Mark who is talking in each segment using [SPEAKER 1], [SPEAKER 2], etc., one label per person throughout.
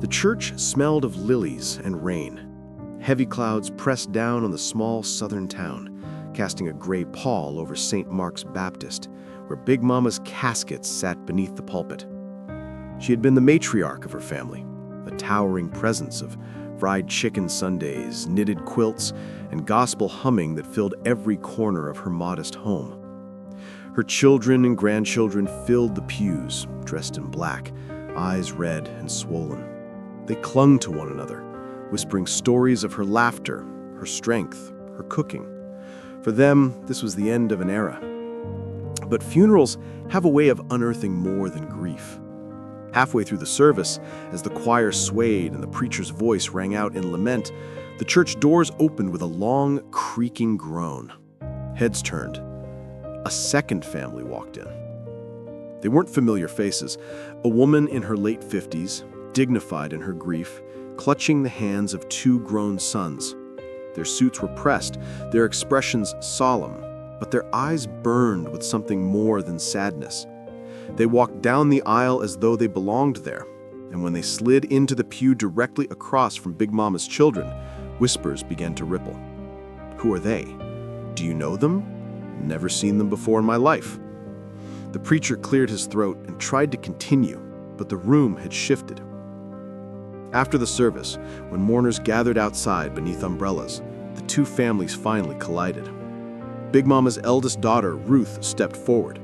[SPEAKER 1] The church smelled of lilies and rain. Heavy clouds pressed down on the small southern town, casting a gray pall over St. Mark's Baptist, where Big Mama's casket sat beneath the pulpit. She had been the matriarch of her family, a towering presence of fried chicken sundaes, knitted quilts, and gospel humming that filled every corner of her modest home. Her children and grandchildren filled the pews, dressed in black, eyes red and swollen. They clung to one another, whispering stories of her laughter, her strength, her cooking. For them, this was the end of an era. But funerals have a way of unearthing more than grief. Halfway through the service, as the choir swayed and the preacher's voice rang out in lament, the church doors opened with a long, creaking groan. Heads turned. A second family walked in. They weren't familiar faces. A woman in her late 50s, dignified in her grief, clutching the hands of two grown sons. Their suits were pressed, their expressions solemn, but their eyes burned with something more than sadness. They walked down the aisle as though they belonged there, and when they slid into the pew directly across from Big Mama's children, whispers began to ripple. "Who are they? Do you know them? Never seen them before in my life." The preacher cleared his throat and tried to continue, but the room had shifted. After the service, when mourners gathered outside beneath umbrellas, the two families finally collided. Big Mama's eldest daughter, Ruth, stepped forward.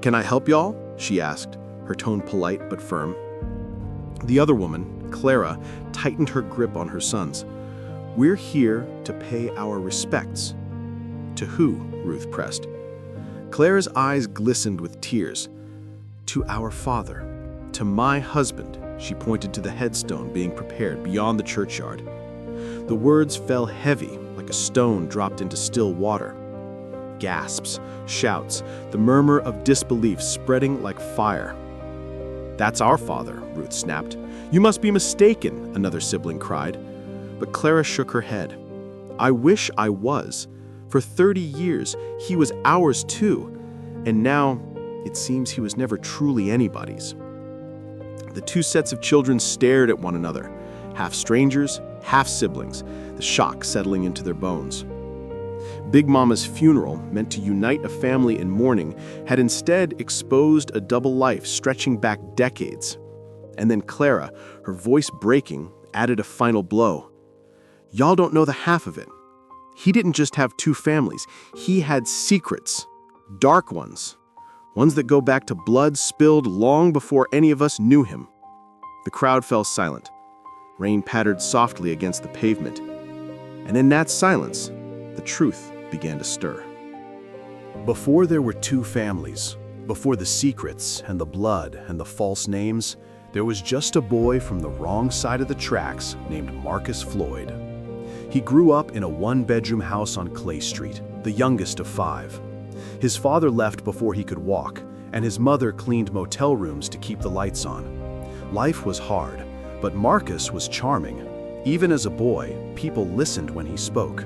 [SPEAKER 1] "Can I help y'all?" she asked, her tone polite but firm. The other woman, Clara, tightened her grip on her sons. "We're here to pay our respects." "To who?" Ruth pressed. Clara's eyes glistened with tears. "To our father, to my husband." She pointed to the headstone being prepared beyond the churchyard. The words fell heavy, like a stone dropped into still water. Gasps, shouts, the murmur of disbelief spreading like fire. "That's our father," Ruth snapped. "You must be mistaken," another sibling cried. But Clara shook her head. "I wish I was. For 30 years, he was ours too. And now, it seems he was never truly anybody's." The two sets of children stared at one another, half strangers, half siblings, the shock settling into their bones. Big Mama's funeral, meant to unite a family in mourning, had instead exposed a double life stretching back decades. And then Clara, her voice breaking, added a final blow. "Y'all don't know the half of it. He didn't just have two families. He had secrets. Dark ones. Ones that go back to blood spilled long before any of us knew him." The crowd fell silent. Rain pattered softly against the pavement. And in that silence, the truth began to stir. Before there were two families, before the secrets and the blood and the false names, there was just a boy from the wrong side of the tracks named Marcus Floyd. He grew up in a one-bedroom house on Clay Street, the youngest of 5. His father left before he could walk, and his mother cleaned motel rooms to keep the lights on. Life was hard, but Marcus was charming. Even as a boy, people listened when he spoke.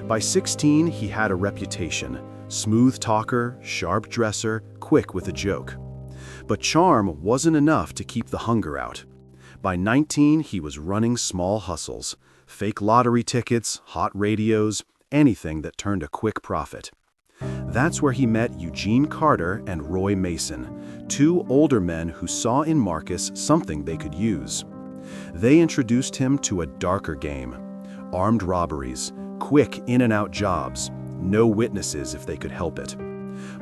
[SPEAKER 1] By 16, he had a reputation: smooth talker, sharp dresser, quick with a joke. But charm wasn't enough to keep the hunger out. By 19, he was running small hustles, fake lottery tickets, hot radios, anything that turned a quick profit. That's where he met Eugene Carter and Roy Mason, two older men who saw in Marcus something they could use. They introduced him to a darker game: armed robberies, quick in-and-out jobs, no witnesses if they could help it.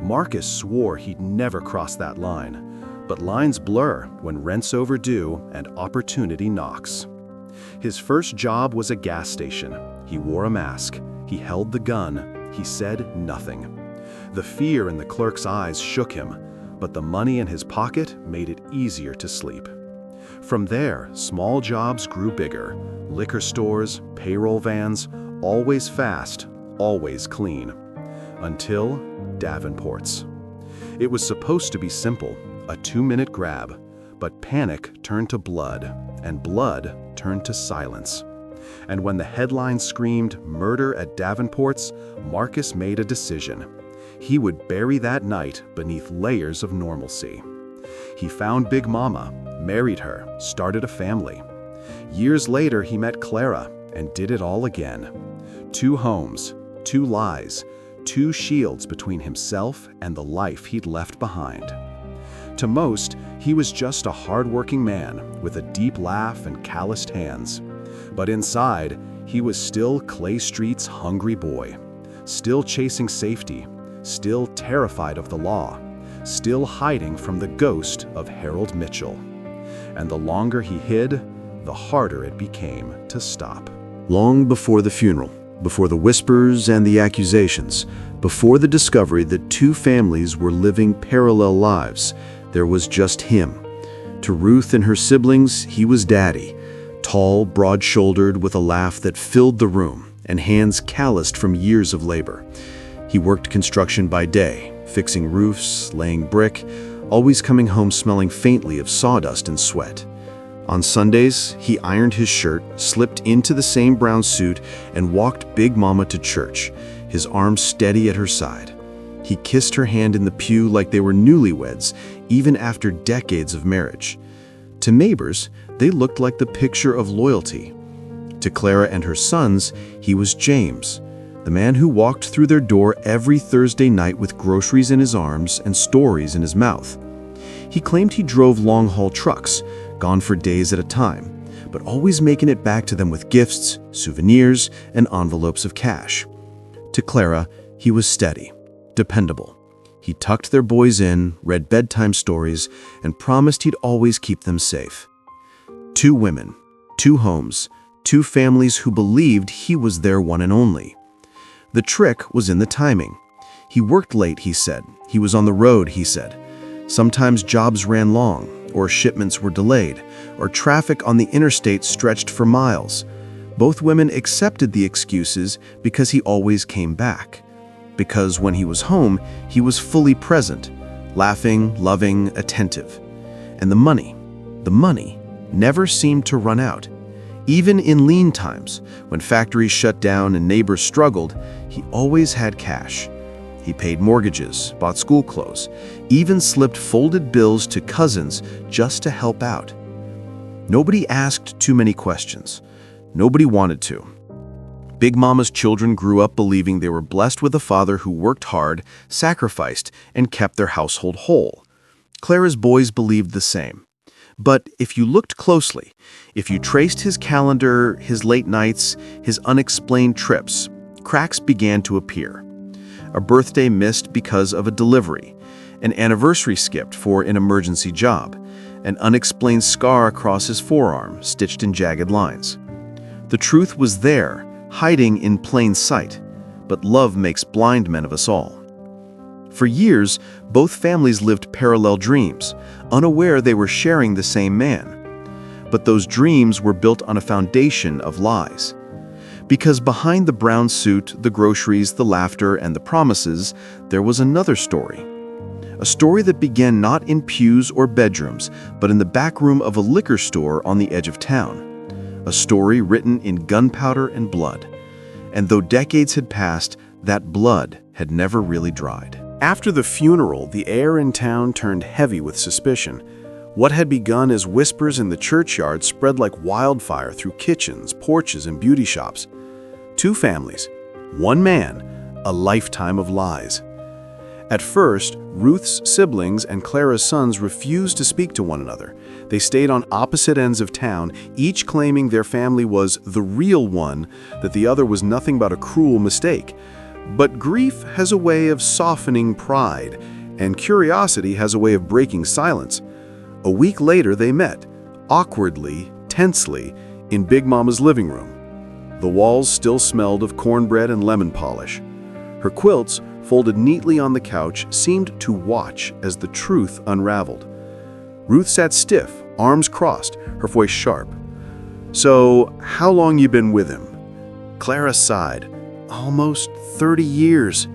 [SPEAKER 1] Marcus swore he'd never cross that line, but lines blur when rent's overdue and opportunity knocks. His first job was a gas station. He wore a mask. He held the gun. He said nothing. The fear in the clerk's eyes shook him, but the money in his pocket made it easier to sleep. From there, small jobs grew bigger: liquor stores, payroll vans, always fast, always clean. Until Davenport's. It was supposed to be simple, a 2-minute grab, but panic turned to blood, and blood turned to silence. And when the headline screamed "Murder at Davenport's," Marcus made a decision. He would bury that night beneath layers of normalcy. He found Big Mama, married her, started a family.
[SPEAKER 2] Years later, he met Clara and did it all again. 2 homes, 2 lies, 2 shields between himself and the life he'd left behind. To most, he was just a hard-working man with a deep laugh and calloused hands. But inside, he was still Clay Street's hungry boy, still chasing safety, still terrified of the law, still hiding from the ghost of Harold Mitchell. And the longer he hid, the harder it became to stop.
[SPEAKER 1] Long before the funeral, before the whispers and the accusations, before the discovery that 2 families were living parallel lives, there was just him. To Ruth and her siblings, he was Daddy, tall, broad-shouldered, with a laugh that filled the room and hands calloused from years of labor. He worked construction by day, fixing roofs, laying brick, always coming home smelling faintly of sawdust and sweat. On Sundays, he ironed his shirt, slipped into the same brown suit, and walked Big Mama to church, his arms steady at her side. He kissed her hand in the pew like they were newlyweds, even after decades of marriage. To neighbors, they looked like the picture of loyalty. To Clara and her sons, he was James, the man who walked through their door every Thursday night with groceries in his arms and stories in his mouth. He claimed he drove long-haul trucks, gone for days at a time, but always making it back to them with gifts, souvenirs, and envelopes of cash. To Clara, he was steady, dependable. He tucked their boys in, read bedtime stories, and promised he'd always keep them safe. 2 women, 2 homes, 2 families who believed he was their one and only. The trick was in the timing. He worked late, he said. He was on the road, he said. Sometimes jobs ran long, or shipments were delayed, or traffic on the interstate stretched for miles. Both women accepted the excuses because he always came back. Because when he was home, he was fully present, laughing, loving, attentive. And the money never seemed to run out. Even in lean times, when factories shut down and neighbors struggled, he always had cash. He paid mortgages, bought school clothes, even slipped folded bills to cousins just to help out. Nobody asked too many questions. Nobody wanted to. Big Mama's children grew up believing they were blessed with a father who worked hard, sacrificed, and kept their household whole. Clara's boys believed the same. But if you looked closely, if you traced his calendar, his late nights, his unexplained trips, cracks began to appear. A birthday missed because of a delivery, an anniversary skipped for an emergency job, an unexplained scar across his forearm, stitched in jagged lines. The truth was there, hiding in plain sight, but love makes blind men of us all. For years, both families lived parallel dreams, unaware they were sharing the same man. But those dreams were built on a foundation of lies. Because behind the brown suit, the groceries, the laughter, and the promises, there was another story. A story that began not in pews or bedrooms, but in the back room of a liquor store on the edge of town. A story written in gunpowder and blood. And though decades had passed, that blood had never really dried. After the funeral, the air in town turned heavy with suspicion. What had begun as whispers in the churchyard spread like wildfire through kitchens, porches, and beauty shops. 2 families, 1 man, a lifetime of lies. At first, Ruth's siblings and Clara's sons refused to speak to one another. They stayed on opposite ends of town, each claiming their family was the real one, that the other was nothing but a cruel mistake. But grief has a way of softening pride, and curiosity has a way of breaking silence. A week later, they met, awkwardly, tensely, in Big Mama's living room. The walls still smelled of cornbread and lemon polish. Her quilts, folded neatly on the couch, seemed to watch as the truth unraveled. Ruth sat stiff, arms crossed, her voice sharp. "So, how long you been with him?" Clara sighed. "Almost 30 years.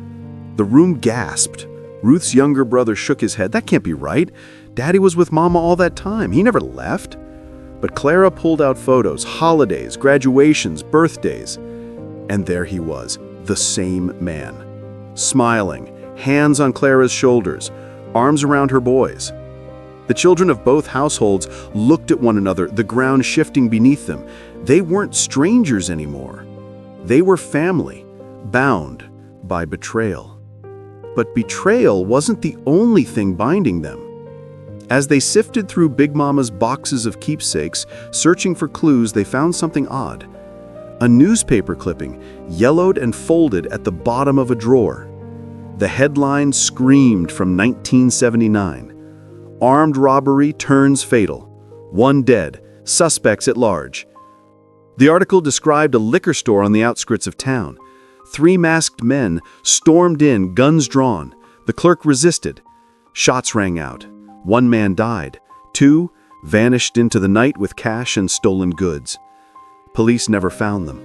[SPEAKER 1] The room gasped. Ruth's younger brother shook his head. "That can't be right. Daddy was with Mama all that time. He never left." But Clara pulled out photos, holidays, graduations, birthdays. And there he was, the same man. Smiling, hands on Clara's shoulders, arms around her boys.
[SPEAKER 2] The children of both households looked at one another, the ground shifting beneath them. They weren't strangers anymore. They were family, bound by betrayal. But betrayal wasn't the only thing binding them. As they sifted through Big Mama's boxes of keepsakes, searching for clues, they found something odd. A newspaper clipping, yellowed and folded at the bottom of a drawer. The headline screamed from 1979. Armed robbery turns fatal. 1 dead. Suspects at large. The article described a liquor store on the outskirts of town. 3 masked men stormed in, guns drawn. The clerk resisted. Shots rang out. 1 man died. 2 vanished into the night with cash and stolen goods. Police never found them.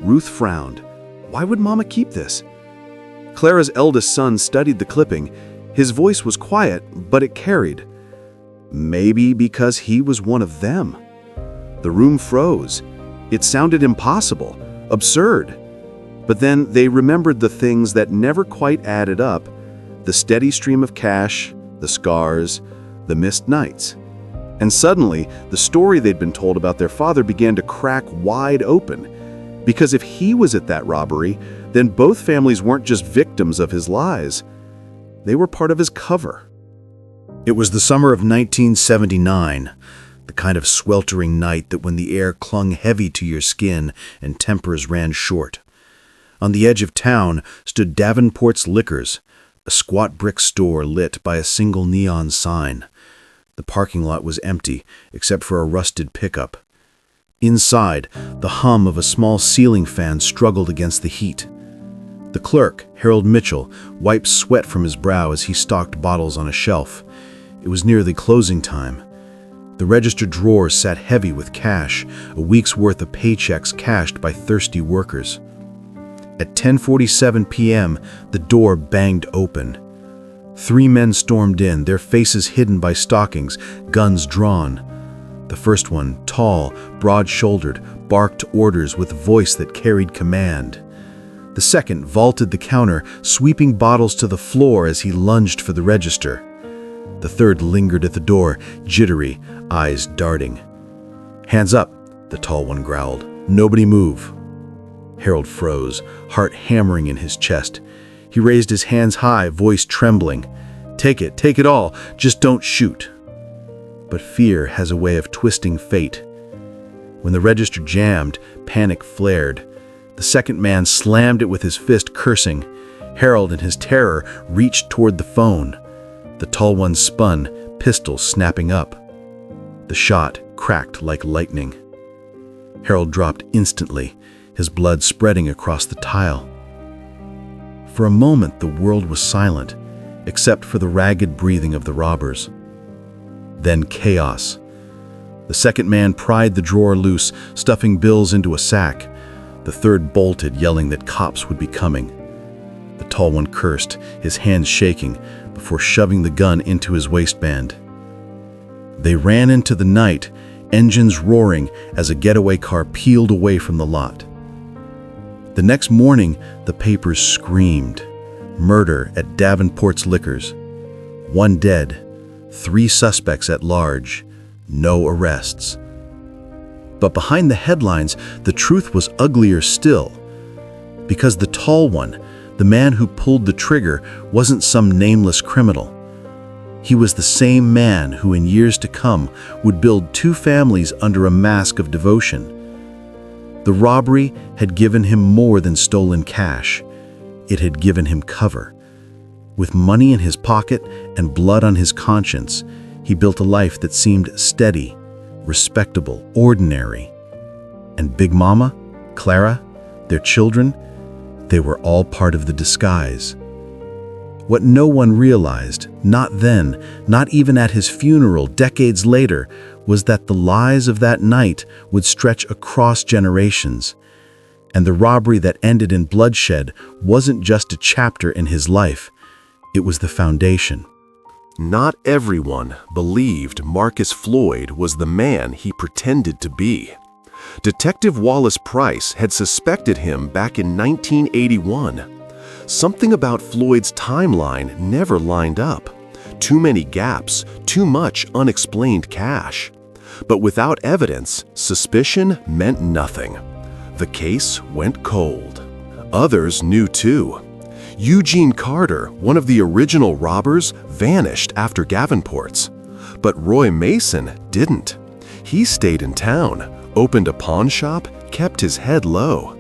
[SPEAKER 2] Ruth frowned. Why would Mama keep this? Clara's eldest son studied the clipping. His voice was quiet, but it carried. Maybe because he was one of them. The room froze. It sounded impossible, absurd. But then they remembered the things that never quite added up: the steady stream of cash, the scars, the missed nights. And suddenly, the story they'd been told about their father began to crack wide open. Because if he was at that robbery, then both families weren't just victims of his lies. They were part of his cover. It was the summer of 1979, the kind of sweltering night that when the air clung heavy to your skin and tempers ran short. On the edge of town stood Davenport's Liquors, a squat brick store lit by a single neon sign. The parking lot was empty, except for a rusted pickup. Inside, the hum of a small ceiling fan struggled against the heat. The clerk, Harold Mitchell, wiped sweat from his brow as he stocked bottles on a shelf. It was nearly closing time. The register drawers sat heavy with cash, a week's worth of paychecks cashed by thirsty workers. At 10:47 p.m., the door banged open. 3 men stormed in, their faces hidden by stockings, guns drawn. The first one, tall, broad-shouldered, barked orders with a voice that carried command. The second vaulted the counter, sweeping bottles to the floor as he lunged for the register. The third lingered at the door, jittery, eyes darting. "Hands up," the tall one growled. "Nobody move." Harold froze, heart hammering in his chest. He raised his hands high, voice trembling. Take it all, just don't shoot." But fear has a way of twisting fate. When the register jammed, panic flared. The second man slammed it with his fist, cursing. Harold, in his terror, reached toward the phone. The tall one spun, pistol snapping up. The shot cracked like lightning. Harold dropped instantly, his blood spreading across the tile. For a moment, the world was silent, except for the ragged breathing of the robbers. Then chaos. The second man pried the drawer loose, stuffing bills into a sack. The third bolted, yelling that cops would be coming. The tall one cursed, his hands shaking, before shoving the gun into his waistband. They ran into the night, engines roaring as a getaway car peeled away from the lot. The next morning, the papers screamed. Murder at Davenport's Liquors. 1 dead. 3 suspects at large. No arrests. But behind the headlines, the truth was uglier still. Because the tall one, the man who pulled the trigger, wasn't some nameless criminal. He was the same man who in years to come would build 2 families under a mask of devotion. The robbery had given him more than stolen cash. It had given him cover. With money in his pocket and blood on his conscience, he built a life that seemed steady, respectable, ordinary. And Big Mama, Clara, their children, they were all part of the disguise. What no one realized, not then, not even at his funeral decades later, was that the lies of that night would stretch across generations. And the robbery that ended in bloodshed wasn't just a chapter in his life, it was the foundation.
[SPEAKER 3] Not everyone believed Marcus Floyd was the man he pretended to be. Detective Wallace Price had suspected him back in 1981. Something about Floyd's timeline never lined up. too many gaps, too much unexplained cash. But without evidence, suspicion meant nothing. The case went cold. Others knew too. Eugene Carter, one of the original robbers, vanished after Davenport's. But Roy Mason didn't. He stayed in town, opened a pawn shop, kept his head low.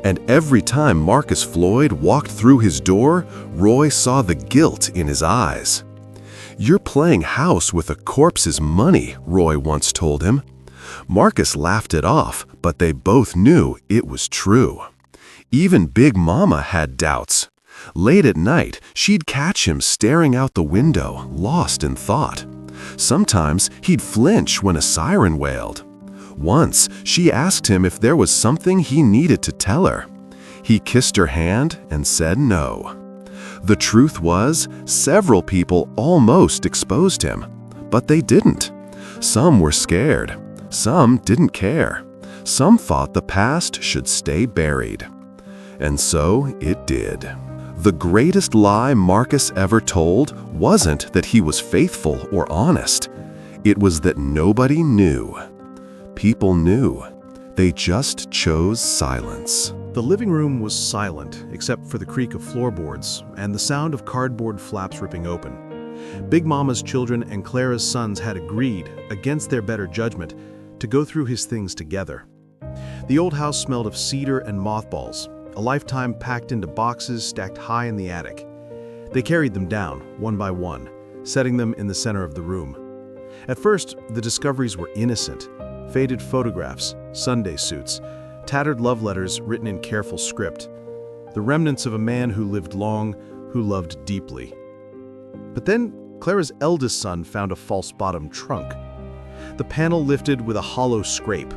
[SPEAKER 3] And every time Marcus Floyd walked through his door, Roy saw the guilt in his eyes. "You're playing house with a corpse's money," Roy once told him. Marcus laughed it off, but they both knew it was true. Even Big Mama had doubts. Late at night, she'd catch him staring out the window, lost in thought. Sometimes he'd flinch when a siren wailed. Once, she asked him if there was something he needed to tell her. He kissed her hand and said no. The truth was, several people almost exposed him, but they didn't. Some were scared. Some didn't care. Some thought the past should stay buried. And so it did. The greatest lie Marcus ever told wasn't that he was faithful or honest. It was that nobody knew. People knew. They just chose silence.
[SPEAKER 1] The living room was silent, except for the creak of floorboards and the sound of cardboard flaps ripping open. Big Mama's children and Clara's sons had agreed, against their better judgment, to go through his things together. The old house smelled of cedar and mothballs, a lifetime packed into boxes stacked high in the attic. They carried them down, one by one, setting them in the center of the room. At first, the discoveries were innocent. Faded photographs, Sunday suits, tattered love letters written in careful script. The remnants of a man who lived long, who loved deeply. But then, Clara's eldest son found a false-bottom trunk. The panel lifted with a hollow scrape.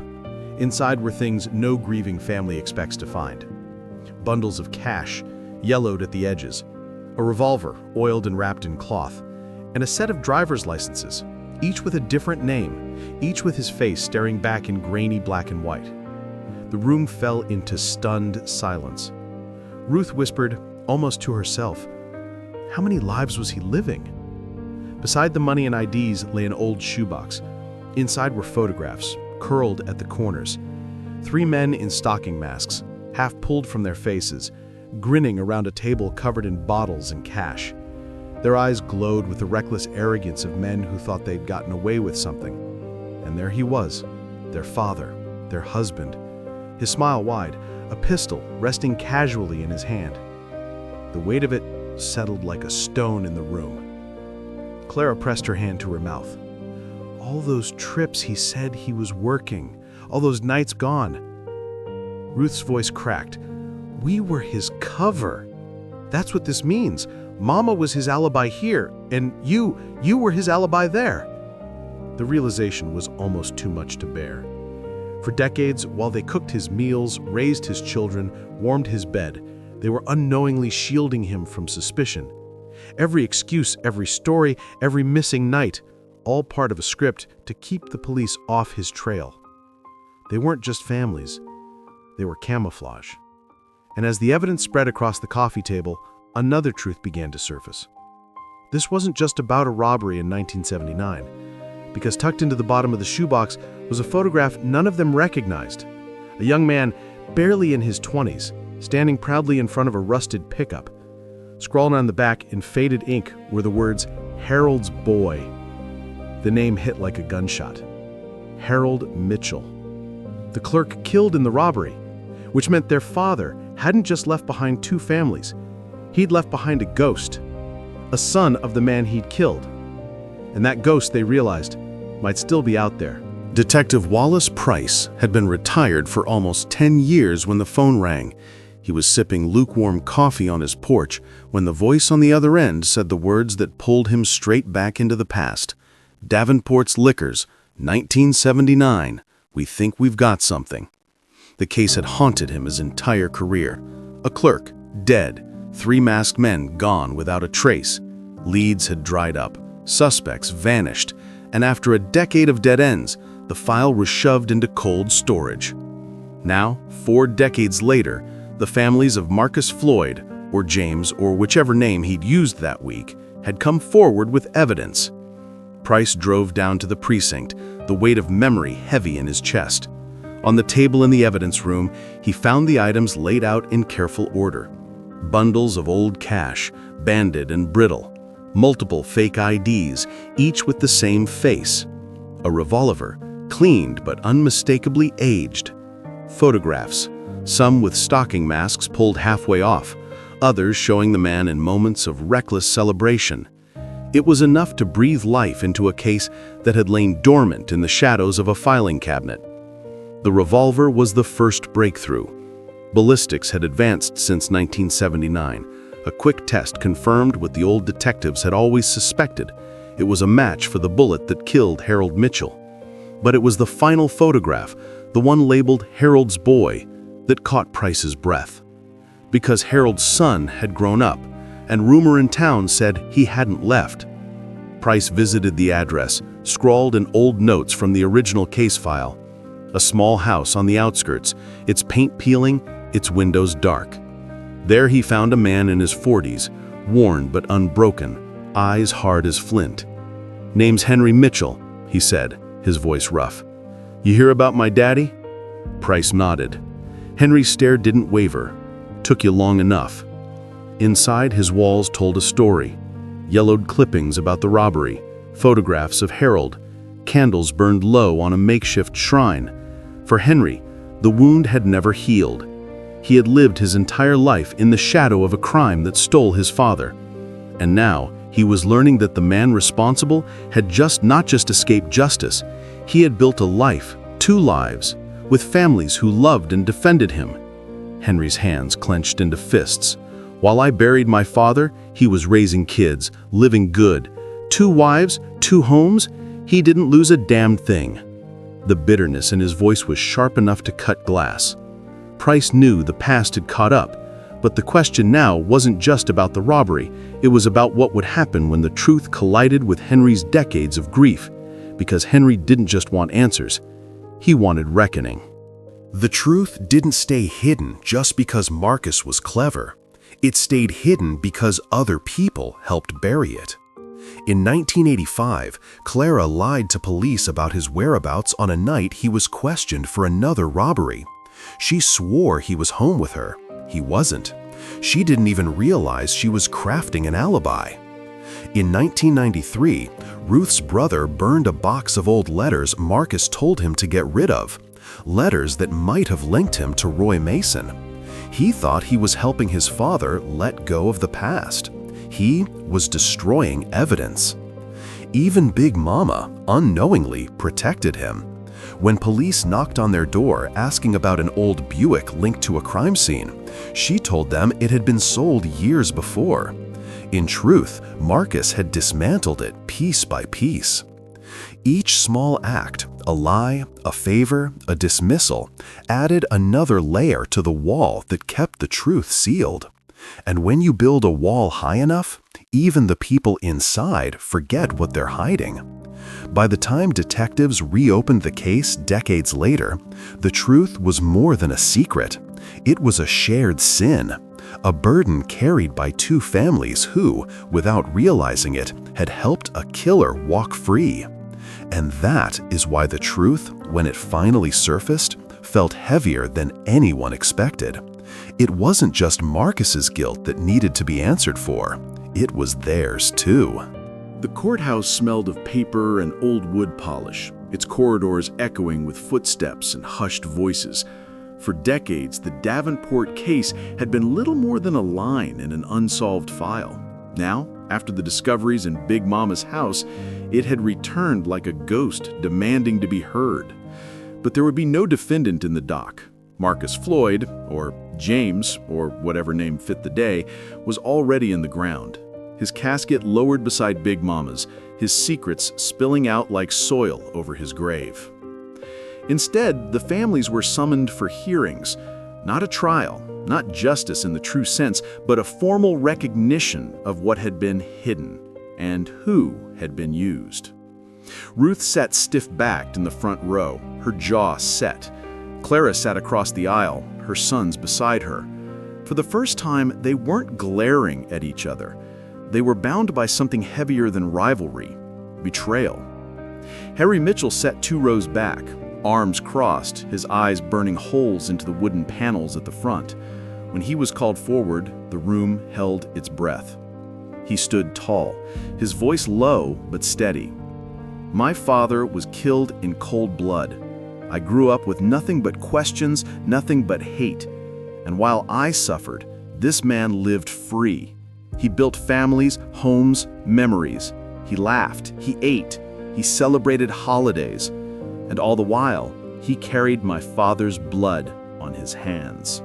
[SPEAKER 1] Inside were things no grieving family expects to find. Bundles of cash, yellowed at the edges, a revolver oiled and wrapped in cloth, and a set of driver's licenses, each with a different name, each with his face staring back in grainy black and white. The room fell into stunned silence. Ruth whispered, almost to herself, how many lives was he living? Beside the money and IDs lay an old shoebox. Inside were photographs, curled at the corners. 3 men in stocking masks, half pulled from their faces, grinning around a table covered in bottles and cash. Their eyes glowed with the reckless arrogance of men who thought they'd gotten away with something. And there he was, their father, their husband, his smile wide, a pistol resting casually in his hand. The weight of it settled like a stone in the room. Clara pressed her hand to her mouth. All those trips he said he was working, all those nights gone. Ruth's voice cracked. We were his cover. That's what this means. Mama was his alibi here, and you were his alibi there. The realization was almost too much to bear. For decades, while they cooked his meals, raised his children, warmed his bed, they were unknowingly shielding him from suspicion. Every excuse, every story, every missing night, all part of a script to keep the police off his trail. They weren't just families. They were camouflage. And as the evidence spread across the coffee table, another truth began to surface. This wasn't just about a robbery in 1979, because tucked into the bottom of the shoebox was a photograph none of them recognized. A young man, barely in his 20s, standing proudly in front of a rusted pickup. Scrawled on the back in faded ink were the words, Harold's boy. The name hit like a gunshot. Harold Mitchell. The clerk killed in the robbery, which meant their father hadn't just left behind 2 families. He'd left behind a ghost, a son of the man he'd killed. And that ghost, they realized, might still be out there. Detective Wallace Price had been retired for almost 10 years when the phone rang. He was sipping lukewarm coffee on his porch when the voice on the other end said the words that pulled him straight back into the past. Davenport's Liquors, 1979. We think we've got something. The case had haunted him his entire career. A clerk, dead. 3 masked men gone without a trace. Leads had dried up. Suspects vanished. And after a decade of dead ends, the file was shoved into cold storage. Now, 4 decades later, the families of Marcus Floyd, or James, or whichever name he'd used that week,
[SPEAKER 2] had come forward with evidence. Price drove down to the precinct, the weight of memory heavy in his chest. On the table in the evidence room, he found the items laid out in careful order. Bundles of old cash, banded and brittle. Multiple fake IDs, each with the same face. A revolver, cleaned but unmistakably aged. Photographs, some with stocking masks pulled halfway off, others showing the man in moments of reckless celebration. It was enough to breathe life into a case that had lain dormant in the shadows of a filing cabinet. The revolver was the first breakthrough. Ballistics had advanced since 1979. A quick test confirmed what the old detectives had always suspected. It was a match for the bullet that killed Harold Mitchell. But it was the final photograph, the one labeled Harold's boy, that caught Price's breath. Because Harold's son had grown up, and rumor in town said he hadn't left. Price visited the address, scrawled in old notes from the original case file. A small house on the outskirts, its paint peeling, its windows dark. There he found a man in his 40s, worn but unbroken, eyes hard as flint. "Name's Henry Mitchell," he said, his voice rough. "You hear about my daddy?" Price nodded. Henry's stare didn't waver. "Took you long enough." Inside, his walls told a story. Yellowed clippings about the robbery, photographs of Harold, candles burned low on a makeshift shrine. For Henry, the wound had never healed. He had lived his entire life in the shadow of a crime that stole his father. And now, he was learning that the man responsible had not just escaped justice, he had built a life, 2 lives, with families who loved and defended him. Henry's hands clenched into fists. While I buried my father, he was raising kids, living good. 2 wives, 2 homes, he didn't lose a damn thing. The bitterness in his voice was sharp enough to cut glass. Price knew the past had caught up, but the question now wasn't just about the robbery, it was about what would happen when the truth collided with Henry's decades of grief, because Henry didn't just want answers, he wanted reckoning.
[SPEAKER 3] The truth didn't stay hidden just because Marcus was clever. It stayed hidden because other people helped bury it. In 1985, Clara lied to police about his whereabouts on a night he was questioned for another robbery. She swore he was home with her. He wasn't. She didn't even realize she was crafting an alibi. In 1993, Ruth's brother burned a box of old letters Marcus told him to get rid of. Letters that might have linked him to Roy Mason. He thought he was helping his father let go of the past. He was destroying evidence. Even Big Mama unknowingly protected him. When police knocked on their door asking about an old Buick linked to a crime scene, she told them it had been sold years before. In truth, Marcus had dismantled it piece by piece. Each small act, a lie, a favor, a dismissal, added another layer to the wall that kept the truth sealed. And when you build a wall high enough, even the people inside forget what they're hiding. By the time detectives reopened the case decades later, the truth was more than a secret. It was a shared sin, a burden carried by 2 families who, without realizing it, had helped a killer walk free. And that is why the truth, when it finally surfaced, felt heavier than anyone expected. It wasn't just Marcus's guilt that needed to be answered for. It was theirs too.
[SPEAKER 4] The courthouse smelled of paper and old wood polish, its corridors echoing with footsteps and hushed voices. For decades, the Davenport case had been little more than a line in an unsolved file. Now, after the discoveries in Big Mama's house, it had returned like a ghost, demanding to be heard. But there would be no defendant in the dock. Marcus Floyd, or James, or whatever name fit the day, was already in the ground. His casket lowered beside Big Mama's, his secrets spilling out like soil over his grave. Instead, the families were summoned for hearings, not a trial, not justice in the true sense, but a formal recognition of what had been hidden and who had been used. Ruth sat stiff-backed in the front row, her jaw set. Clara sat across the aisle, her sons beside her. For the first time, they weren't glaring at each other. they were bound by something heavier than rivalry: betrayal. Henry Mitchell sat 2 rows back, arms crossed, his eyes burning holes into the wooden panels at the front. When he was called forward, the room held its breath. He stood tall, his voice low but steady. "My father was killed in cold blood. I grew up with nothing but questions, nothing but hate. And while I suffered, this man lived free. He built families, homes, memories. He laughed, he ate, he celebrated holidays. And all the while, he carried my father's blood on his hands."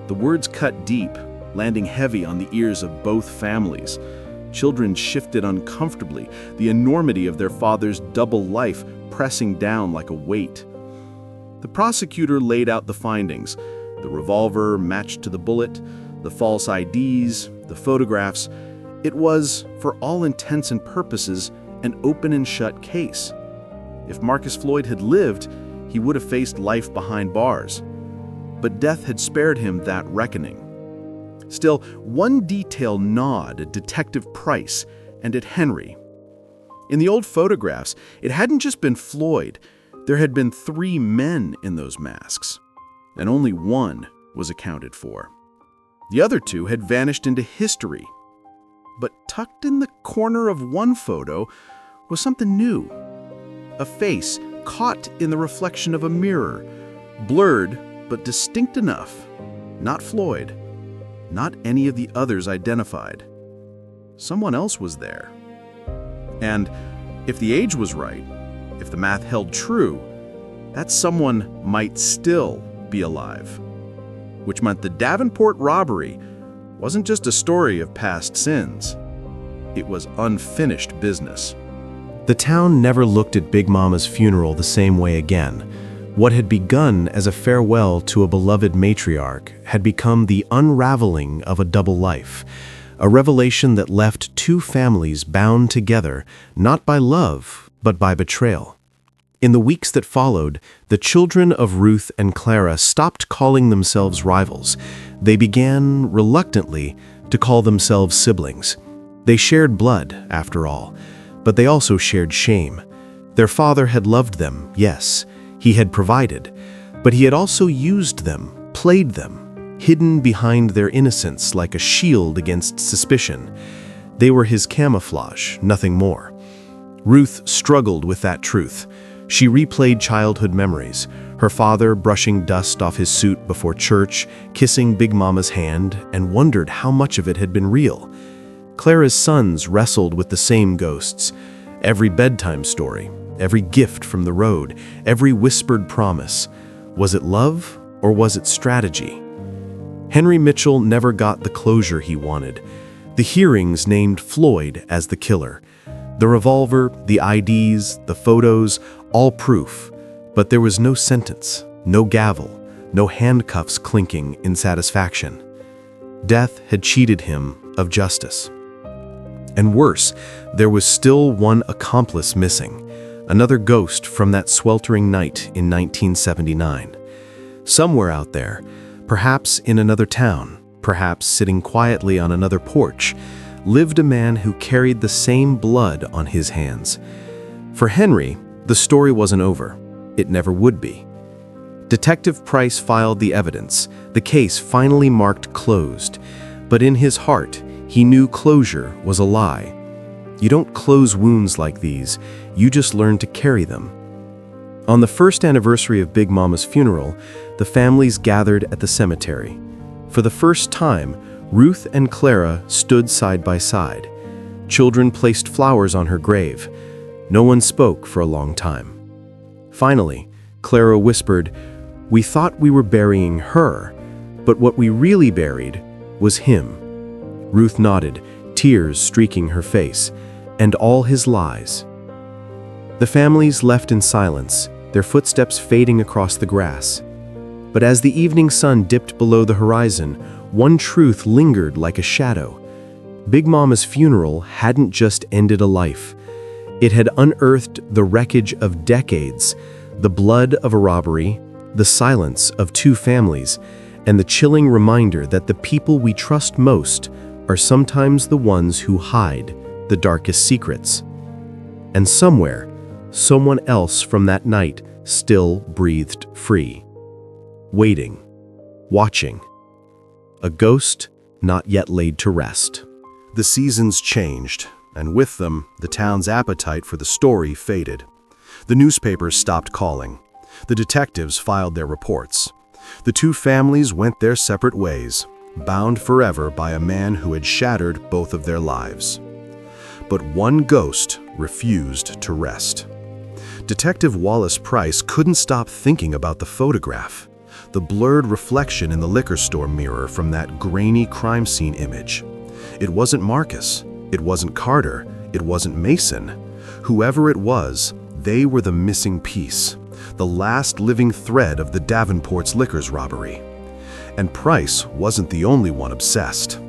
[SPEAKER 4] The words cut deep, landing heavy on the ears of both families. Children shifted uncomfortably, the enormity of their father's double life pressing down like a weight. The prosecutor laid out the findings: the revolver matched to the bullet, the false IDs, the photographs. It was, for all intents and purposes, an open and shut case. If Marcus Floyd had lived, he would have faced life behind bars. But death had spared him that reckoning. Still, one detail gnawed at Detective Price and at Henry. In the old photographs, it hadn't just been Floyd. There had been 3 men in those masks, and only one was accounted for. The other 2 had vanished into history. But tucked in the corner of one photo was something new. A face caught in the reflection of a mirror, blurred but distinct enough. Not Floyd, not any of the others identified. Someone else was there. And if the age was right, if the math held true, that someone might still be alive. Which meant the Davenport robbery wasn't just a story of past sins. It was unfinished business.
[SPEAKER 1] The town never looked at Big Mama's funeral the same way again. What had begun as a farewell to a beloved matriarch had become the unraveling of a double life, a revelation that left 2 families bound together, not by love, but by betrayal. In the weeks that followed, the children of Ruth and Clara stopped calling themselves rivals. They began, reluctantly, to call themselves siblings. They shared blood, after all, but they also shared shame. Their father had loved them, yes. He had provided, but he had also used them, played them, hidden behind their innocence like a shield against suspicion. They were his camouflage, nothing more. Ruth struggled with that truth. She replayed childhood memories, her father brushing dust off his suit before church, kissing Big Mama's hand, and wondered how much of it had been real. Clara's sons wrestled with the same ghosts. Every bedtime story, every gift from the road, every whispered promise. Was it love or was it strategy? Henry Mitchell never got the closure he wanted. The hearings named Floyd as the killer. The revolver, the IDs, the photos, all proof. But there was no sentence, no gavel, no handcuffs clinking in satisfaction. Death had cheated him of justice. And worse, there was still one accomplice missing, another ghost from that sweltering night in 1979. Somewhere out there, perhaps in another town, perhaps sitting quietly on another porch, lived a man who carried the same blood on his hands. For Henry, the story wasn't over. It never would be. Detective Price filed the evidence. The case finally marked closed. But in his heart, he knew closure was a lie. You don't close wounds like these, you just learn to carry them. On the first anniversary of Big Mama's funeral, the families gathered at the cemetery. For the first time, Ruth and Clara stood side by side. Children placed flowers on her grave. No one spoke for a long time. Finally, Clara whispered, "We thought we were burying her, but what we really buried was him." Ruth nodded, tears streaking her face, and all his lies. The families left in silence, their footsteps fading across the grass. But as the evening sun dipped below the horizon, one truth lingered like a shadow. Big Mama's funeral hadn't just ended a life. It had unearthed the wreckage of decades, the blood of a robbery, the silence of 2 families, and the chilling reminder that the people we trust most are sometimes the ones who hide the darkest secrets. And somewhere, someone else from that night still breathed free. Waiting, watching. A ghost not yet laid to rest.
[SPEAKER 2] The seasons changed, and with them, the town's appetite for the story faded. The newspapers stopped calling. The detectives filed their reports. The two families went their separate ways, bound forever by a man who had shattered both of their lives. But one ghost refused to rest. Detective Wallace Price couldn't stop thinking about the photograph, the blurred reflection in the liquor store mirror from that grainy crime scene image. It wasn't Marcus, it wasn't Carter, it wasn't Mason. Whoever it was, they were the missing piece, the last living thread of the Davenport's liquors robbery. And Price wasn't the only one obsessed.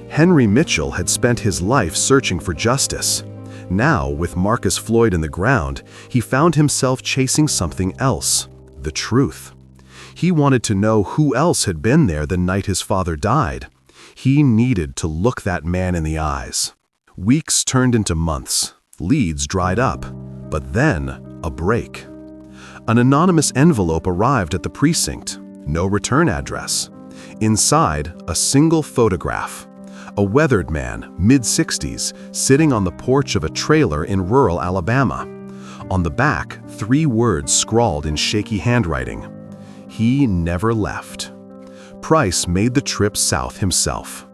[SPEAKER 2] Henry Mitchell had spent his life searching for justice. Now, with Marcus Floyd in the ground, he found himself chasing something else, the truth. He wanted to know who else had been there the night his father died. He needed to look that man in the eyes. Weeks turned into months. Leads dried up. But then, a break. An anonymous envelope arrived at the precinct. No return address. Inside, a single photograph. A weathered man, mid-60s, sitting on the porch of a trailer in rural Alabama. On the back, 3 words scrawled in shaky handwriting. He never left. Price made the trip south himself.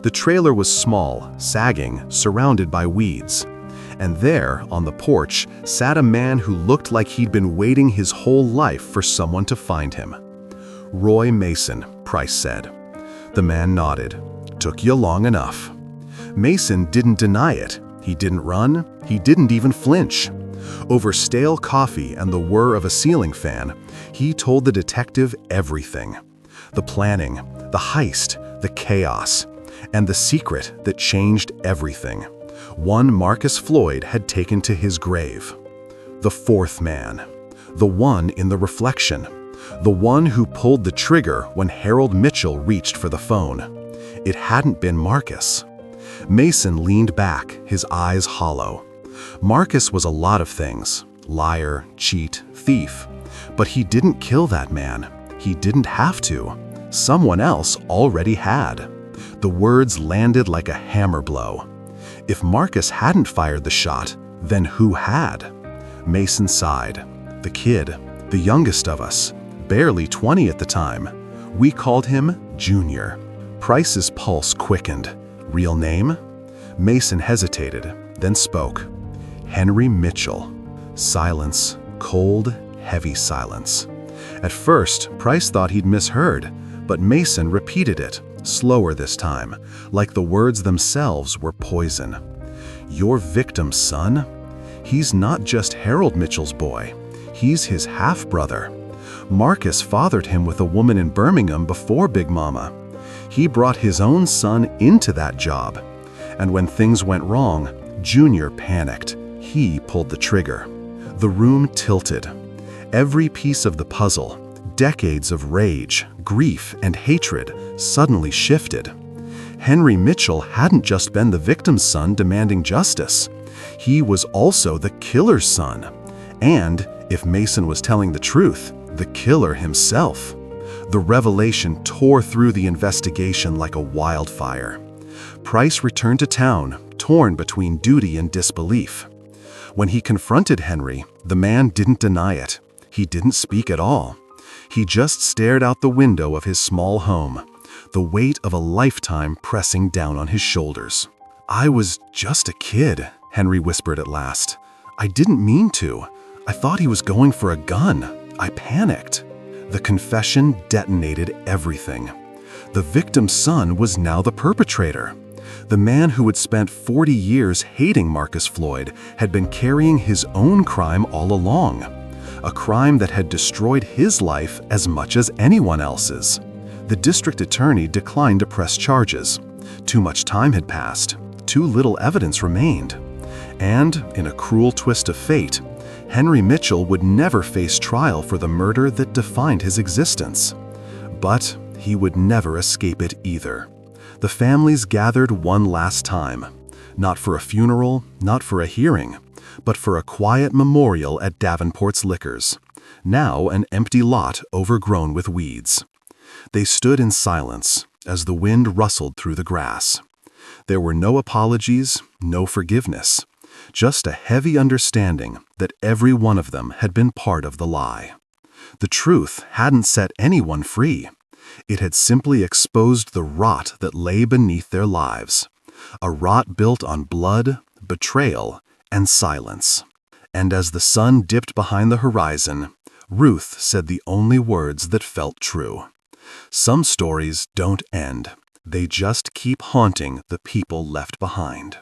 [SPEAKER 2] The trailer was small, sagging, surrounded by weeds. And there, on the porch, sat a man who looked like he'd been waiting his whole life for someone to find him. Roy Mason, Price said. The man nodded. Took you long enough. Mason didn't deny it. He didn't run. He didn't even flinch. Over stale coffee and the whir of a ceiling fan, he told the detective everything. The planning, the heist, the chaos, and the secret that changed everything. One Marcus Floyd had taken to his grave. The fourth man. The one in the reflection. The one who pulled the trigger when Harold Mitchell reached for the phone. It hadn't been Marcus. Mason leaned back, his eyes hollow. Marcus was a lot of things. Liar, cheat, thief. But he didn't kill that man. He didn't have to. Someone else already had. The words landed like a hammer blow. If Marcus hadn't fired the shot, then who had? Mason sighed. The kid, the youngest of us, barely 20 at the time. We called him Junior. Price's pulse quickened. Real name? Mason hesitated, then spoke. Henry Mitchell. Silence, cold, heavy silence. At first, Price thought he'd misheard, but Mason repeated it, slower this time, like the words themselves were poison. Your victim's son? He's not just Harold Mitchell's boy. He's his half-brother. Marcus fathered him with a woman in Birmingham before Big Mama. He brought his own son into that job. And when things went wrong, Junior panicked. He pulled the trigger. The room tilted. Every piece of the puzzle, decades of rage, grief, and hatred, suddenly shifted. Henry Mitchell hadn't just been the victim's son demanding justice. He was also the killer's son. And, if Mason was telling the truth, the killer himself. The revelation tore through the investigation like a wildfire. Price returned to town, torn between duty and disbelief. When he confronted Henry, the man didn't deny it. He didn't speak at all. He just stared out the window of his small home, the weight of a lifetime pressing down on his shoulders. I was just a kid, Henry whispered at last. I didn't mean to. I thought he was going for a gun. I panicked. The confession detonated everything. The victim's son was now the perpetrator. The man who had spent 40 years hating Marcus Floyd had been carrying his own crime all along. A crime that had destroyed his life as much as anyone else's. The district attorney declined to press charges. Too much time had passed. Too little evidence remained. And, in a cruel twist of fate, Henry Mitchell would never face trial for the murder that defined his existence. But he would never escape it either. The families gathered one last time, not for a funeral, not for a hearing, but for a quiet memorial at Davenport's Liquors, now an empty lot overgrown with weeds. They stood in silence as the wind rustled through the grass. There were no apologies, no forgiveness, just a heavy understanding that every one of them had been part of the lie. The truth hadn't set anyone free. It had simply exposed the rot that lay beneath their lives, a rot built on blood, betrayal, and silence. And as the sun dipped behind the horizon, Ruth said the only words that felt true. Some stories don't end. They just keep haunting the people left behind.